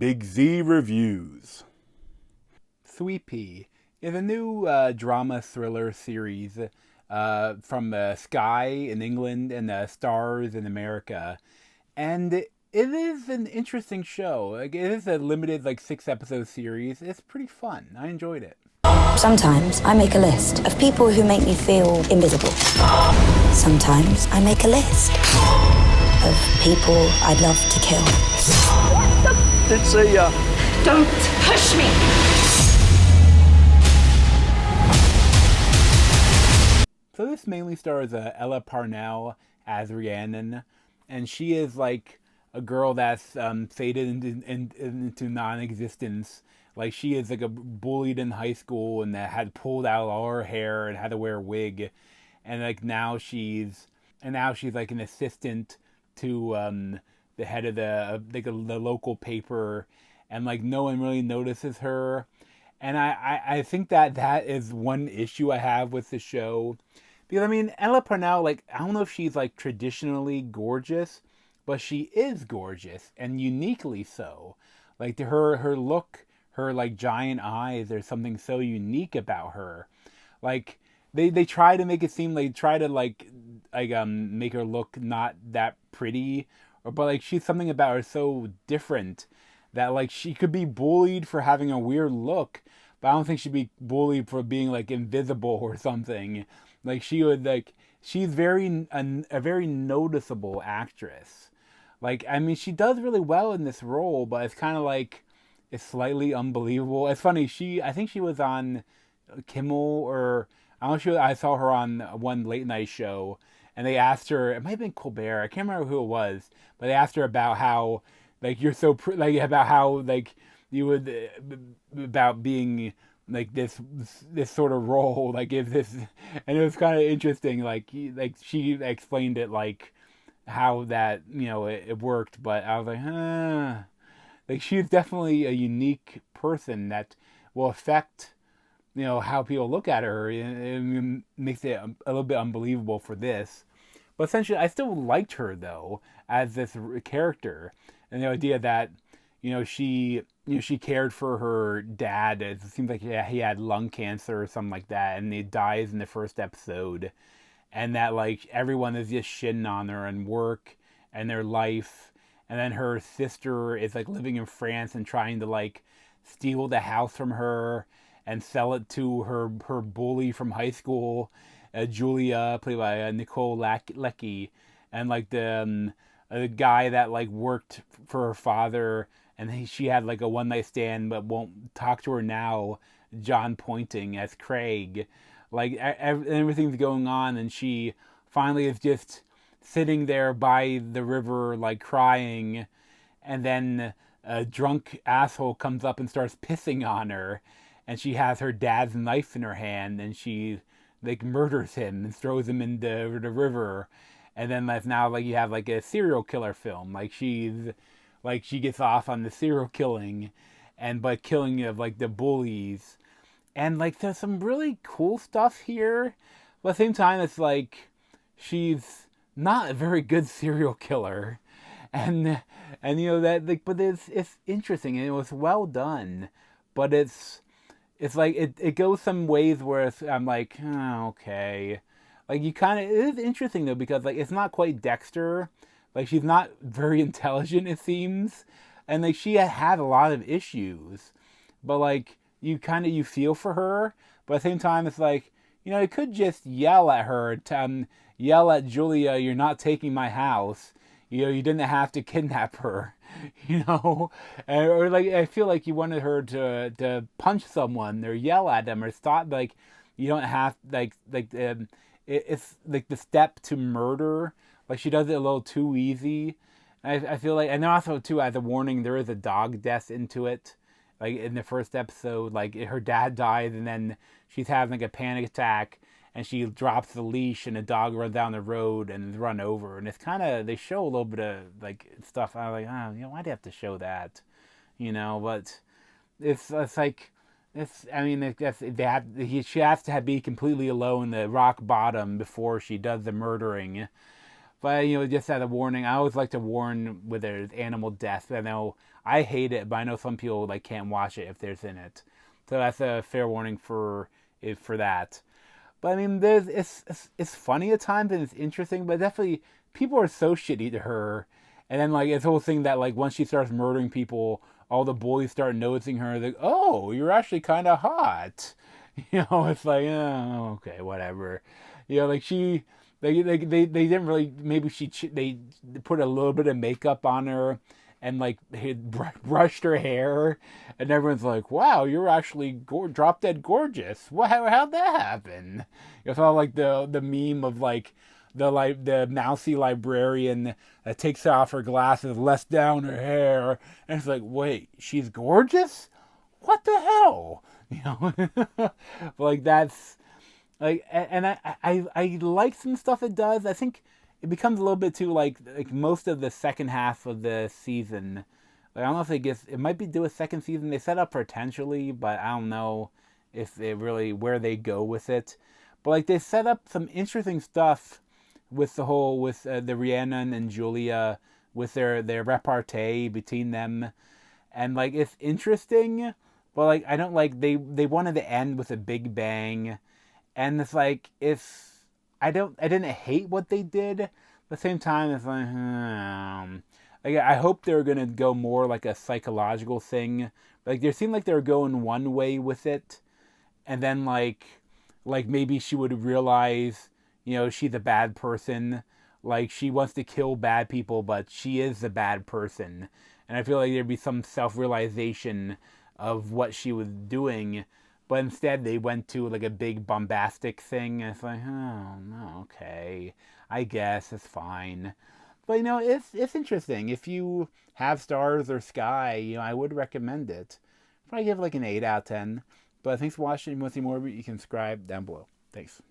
Big Z Reviews. Sweetpea is a new drama thriller series from Sky in England and Stars in America. And it is an interesting show. Like, it is a limited 6 episode series. It's pretty fun. I enjoyed it. Sometimes I make a list of people who make me feel invisible. Sometimes I make a list of people I'd love to kill. It's a, Don't push me! So this mainly stars Ella Purnell as Rhiannon, and she is like a girl that's faded into non-existence. Like, she is like a bullied in high school and that had pulled out all her hair and had to wear a wig, and now she's like an assistant to the head of the local paper, and no one really notices her. And I think that is one issue I have with the show. Because, Ella Purnell, I don't know if she's, traditionally gorgeous, but she is gorgeous, and uniquely so. Her look, her, giant eyes, there's something so unique about her. They try to make it seem, try to, make her look not that pretty, but, she's something about her so different that, she could be bullied for having a weird look, but I don't think she'd be bullied for being, invisible or something. She's a very noticeable actress. She does really well in this role, but it's kind of it's slightly unbelievable. It's funny, I think she was on Kimmel, or I don't know, I saw her on one late night show, and they asked her, it might have been Colbert, I can't remember who it was, but they asked her about how, you're so, about how, you would, about being, this sort of role, if this, and it was kind of interesting, she explained it, how that, it worked, but I was she's definitely a unique person that will affect, how people look at her. It makes it a little bit unbelievable for this. But essentially, I still liked her, though, as this character. And the idea that, she cared for her dad. It seems like he had lung cancer or something like that, and he dies in the first episode. And that, everyone is just shitting on her and work and their life. And then her sister is, living in France and trying to, steal the house from her and sell it to her bully from high school, Julia, played by Nicole Leckie. And, the guy that, worked for her father, and she had, a one-night stand but won't talk to her now, John Pointing as Craig. Everything's going on, and she finally is just sitting there by the river, crying, and then a drunk asshole comes up and starts pissing on her, and she has her dad's knife in her hand, and she murders him and throws him into the river. And then now you have a serial killer film. She gets off on the serial killing, and by killing of the bullies. And there's some really cool stuff here, but at the same time it's she's not a very good serial killer, and that but it's interesting, and it was well done, but it's it goes some ways where I'm oh, okay, you kind of, it is interesting though, because it's not quite Dexter, she's not very intelligent, it seems, and she had a lot of issues, but you feel for her, but at the same time it's you could just yell at her, yell at Julia, "You're not taking my house." You didn't have to kidnap her, or I feel you wanted her to punch someone or yell at them or stop. You don't have it's the step to murder. She does it a little too easy. I feel and also too, as a warning, there is a dog death into it. In the first episode, her dad dies, and then she's having a panic attack, and she drops the leash, and the dog runs down the road and is run over. And it's kind of, they show a little bit of stuff. I'm why do you have to show that? But it's she has to be completely alone, the rock bottom, before she does the murdering. But just as a warning, I always like to warn when there's animal death. I know I hate it, but I know some people like can't watch it if there's in it. So that's a fair warning for that. But I mean, it's funny at times and it's interesting, but definitely people are so shitty to her. And then like this whole thing that like once she starts murdering people, all the boys start noticing her. Like, oh, you're actually kind of hot. It's like, oh, okay, whatever. Like they didn't really, maybe they put a little bit of makeup on her and like had brushed her hair, and everyone's like, wow, you're actually drop dead gorgeous. How'd that happen? It's all like the meme of like the mousy librarian that takes off her glasses, lets down her hair, and it's like, wait, she's gorgeous? What the hell? Like that's like, and I like some stuff it does. I think it becomes a little bit too like most of the second half of the season. Like, I don't know if it might be do a second season. They set up potentially, but I don't know if they really where they go with it. But like they set up some interesting stuff with the whole with the Rhiannon and Julia with their repartee between them, and like it's interesting. But like I don't like they wanted to end with a big bang, and it's like I didn't hate what they did. At the same time, it's like I hope they're gonna go more like a psychological thing. Like they seemed like they were going one way with it, and then like maybe she would realize she's a bad person. Like she wants to kill bad people, but she is the bad person, and I feel like there'd be some self-realization of what she was doing, but instead they went to like a big bombastic thing, and it's like, oh no, okay, I guess it's fine. But it's interesting. If you have Stars or Sky, I would recommend it. Probably give it like an 8 out of 10. But thanks for watching. If you want to see more of it, you can subscribe down below. Thanks.